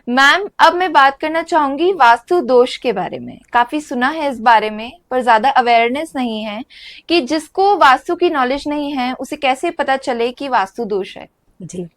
Ma'am, अब मैं बात करना चाहूंगी वास्तु दोष के बारे में। काफी सुना है इस बारे में, पर ज्यादा अवेयरनेस नहीं है कि जिसको वास्तु की नॉलेज नहीं है उसे कैसे पता चले कि वास्तु दोष है। जी।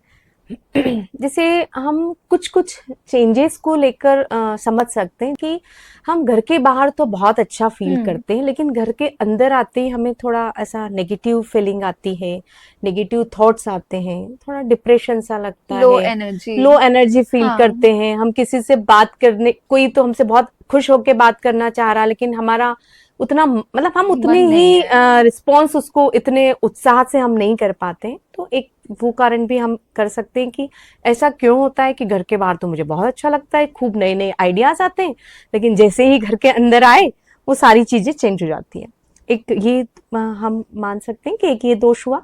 जैसे हम कुछ कुछ चेंजेस को लेकर समझ सकते हैं कि हम घर के बाहर तो बहुत अच्छा फील हम्म। करते हैं, लेकिन घर के अंदर आते ही हमें थोड़ा ऐसा नेगेटिव फीलिंग आती है, नेगेटिव थॉट्स आते हैं, थोड़ा डिप्रेशन सा लगता लो है, एनर्जी। लो एनर्जी फील हाँ। करते हैं। हम किसी से बात करने, कोई तो हमसे बहुत खुश होकर बात करना चाह रहा, लेकिन हमारा उतना मतलब हम मन उतने नहीं ही है। रिस्पॉन्स उसको इतने उत्साह से हम नहीं कर पाते हैं। तो एक वो कारण भी हम कर सकते हैं कि ऐसा क्यों होता है कि घर के बाहर तो मुझे बहुत अच्छा लगता है, खूब नए नए आइडियाज आते हैं, लेकिन जैसे ही घर के अंदर आए वो सारी चीजें चेंज हो जाती हैं। एक ये हम मान सकते हैं कि एक ये दोष हुआ।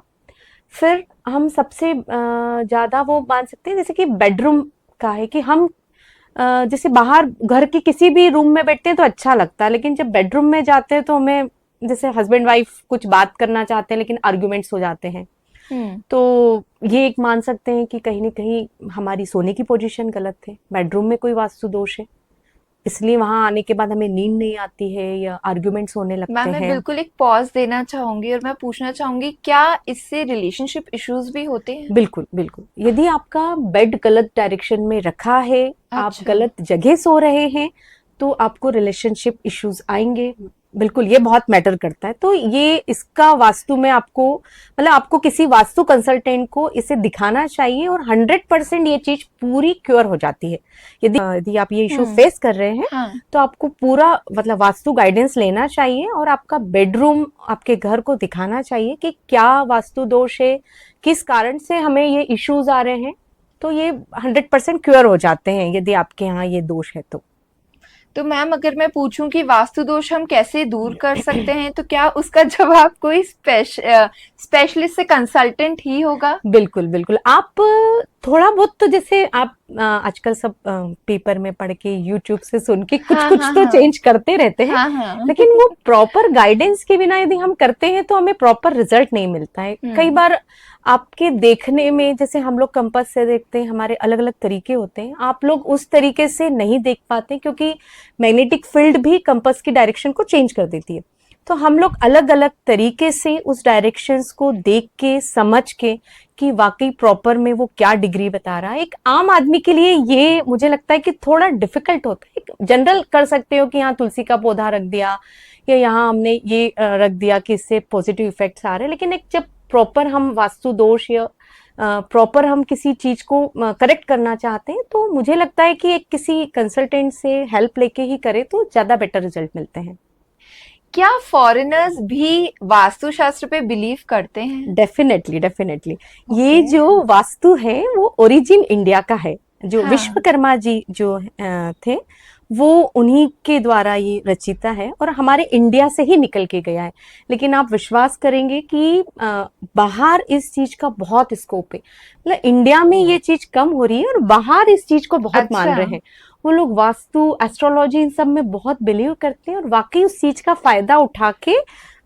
फिर हम सबसे ज्यादा वो मान सकते हैं जैसे कि बेडरूम का है कि हम जैसे बाहर घर के किसी भी रूम में बैठते हैं तो अच्छा लगता है, लेकिन जब बेडरूम में जाते हैं तो हमें जैसे हस्बैंड वाइफ कुछ बात करना चाहते हैं लेकिन आर्ग्यूमेंट्स हो जाते हैं। हम्म। तो ये एक मान सकते हैं कि कहीं ना कहीं हमारी सोने की पोजीशन गलत है, बेडरूम में कोई वास्तु दोष है, इसलिए वहां आने के बाद हमें नींद नहीं आती है या आर्ग्यूमेंट्स होने लगते मैम, मैं हैं। बिल्कुल एक पॉज देना चाहूंगी और मैं पूछना चाहूंगी, क्या इससे रिलेशनशिप इश्यूज भी होते हैं? बिल्कुल बिल्कुल, यदि आपका बेड गलत डायरेक्शन में रखा है, आप अच्छा। गलत जगह सो रहे हैं, तो आपको रिलेशनशिप इश्यूज आएंगे। बिल्कुल, ये बहुत मैटर करता है। तो ये इसका वास्तु में आपको मतलब आपको किसी वास्तु कंसल्टेंट को इसे दिखाना चाहिए और 100% ये चीज पूरी क्योर हो जाती है। यदि आप ये इशू हम्म। फेस कर रहे हैं हाँ। तो आपको पूरा मतलब वास्तु गाइडेंस लेना चाहिए और आपका बेडरूम आपके घर को दिखाना चाहिए कि क्या वास्तु दोष है, किस कारण से हमें ये इश्यूज आ रहे हैं। तो ये 100% क्योर हो जाते हैं यदि आपके यहाँ ये दोष है तो। तो मैम, अगर मैं पूछूं कि वास्तु दोष हम कैसे दूर कर सकते हैं, तो क्या उसका जवाब कोई स्पेशलिस्ट से कंसल्टेंट ही होगा? बिल्कुल बिल्कुल, आप थोड़ा बहुत तो जैसे आप आजकल सब पेपर में पढ़ के यूट्यूब से सुन के कुछ हाँ, कुछ हाँ, तो हाँ। चेंज करते रहते हैं, हाँ, हाँ। लेकिन वो प्रॉपर गाइडेंस के बिना यदि हम करते हैं तो हमें प्रॉपर रिजल्ट नहीं मिलता है। कई हुँ। बार आपके देखने में, जैसे हम लोग कंपास से देखते हैं, हमारे अलग अलग तरीके होते हैं, आप लोग उस तरीके से नहीं देख पाते क्योंकि मैग्नेटिक फील्ड भी कंपास की डायरेक्शन को चेंज कर देती है। तो हम लोग अलग अलग तरीके से उस डायरेक्शंस को देख के समझ के कि वाकई प्रॉपर में वो क्या डिग्री बता रहा है, एक आम आदमी के लिए ये मुझे लगता है कि थोड़ा डिफिकल्ट होता है। एक जनरल कर सकते हो कि यहाँ तुलसी का पौधा रख दिया या यहाँ हमने ये रख दिया कि इससे पॉजिटिव इफेक्ट्स आ रहे हैं, लेकिन एक जब प्रॉपर हम वास्तु दोष या प्रॉपर हम किसी चीज को करेक्ट करना चाहते हैं तो मुझे लगता है कि एक किसी कंसल्टेंट से हेल्प लेके ही करें तो ज्यादा बेटर रिजल्ट मिलते हैं। क्या फॉरेनर्स भी वास्तुशास्त्र पे बिलीव करते हैं? डेफिनेटली डेफिनेटली, ये ओके। जो वास्तु है वो ओरिजिन इंडिया का है। जो हाँ। विश्वकर्मा जी जो थे, वो उन्हीं के द्वारा ये रचिता है और हमारे इंडिया से ही निकल के गया है। लेकिन आप विश्वास करेंगे कि बाहर इस चीज का बहुत स्कोप है, मतलब इंडिया में ये चीज कम हो रही है और बाहर इस चीज को बहुत मान अच्छा। रहे हैं। वो लोग वास्तु, एस्ट्रोलॉजी इन सब में बहुत बिलीव करते हैं और वाकई उस चीज का फायदा उठा के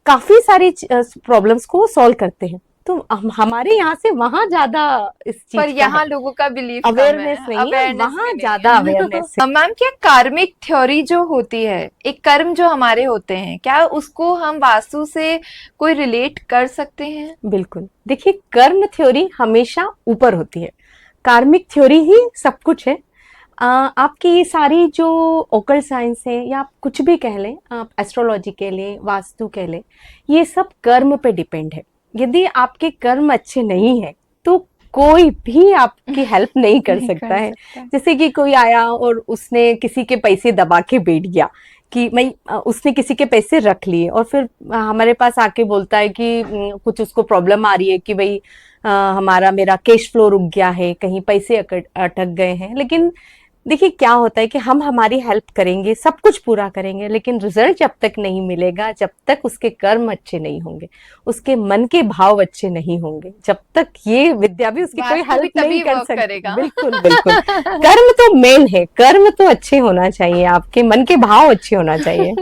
काफी सारी प्रॉब्लम्स को सॉल्व करते हैं। तो हमारे यहाँ से वहां ज्यादा इस पर चीज का है, यहाँ लोगों का बिलीव कम अवेयरनेस है, नहीं है, अवेयरनेस भी वहां नहीं ज्यादा है। अवेयरनेस है। मैम, क्या कार्मिक थ्योरी जो होती है, एक कर्म जो हमारे होते हैं, क्या उसको हम वास्तु से कोई रिलेट कर सकते हैं? बिल्कुल, देखिए कर्म थ्योरी हमेशा ऊपर होती है, कार्मिक थ्योरी ही सब कुछ है। आपकी ये सारी जो ओकल्ट साइंस है या आप कुछ भी कह लें, आप एस्ट्रोलॉजी कह लें, वास्तु कह लें, ये सब कर्म पे डिपेंड है। यदि आपके कर्म अच्छे नहीं है तो कोई भी आपकी हेल्प नहीं कर नहीं सकता कर है। सकता। जैसे कि कोई आया और उसने किसी के पैसे दबा के बैठ गया कि मैं उसने किसी के पैसे रख लिए और फिर हमारे पास आके बोलता है कि कुछ उसको प्रॉब्लम आ रही है कि भाई हमारा मेरा कैश फ्लो रुक गया है, कहीं पैसे अटक गए हैं। लेकिन देखिए क्या होता है कि हम हमारी हेल्प करेंगे, सब कुछ पूरा करेंगे, लेकिन रिजल्ट जब तक नहीं मिलेगा, जब तक उसके कर्म अच्छे नहीं होंगे, उसके मन के भाव अच्छे नहीं होंगे, जब तक ये विद्या भी उसकी कोई वास्तु भी हेल्प नहीं तभी कर वर्क सकती। करेगा। बिल्कुल बिल्कुल, कर्म तो मेन है, कर्म तो अच्छे होना चाहिए, आपके मन के भाव अच्छे होना चाहिए।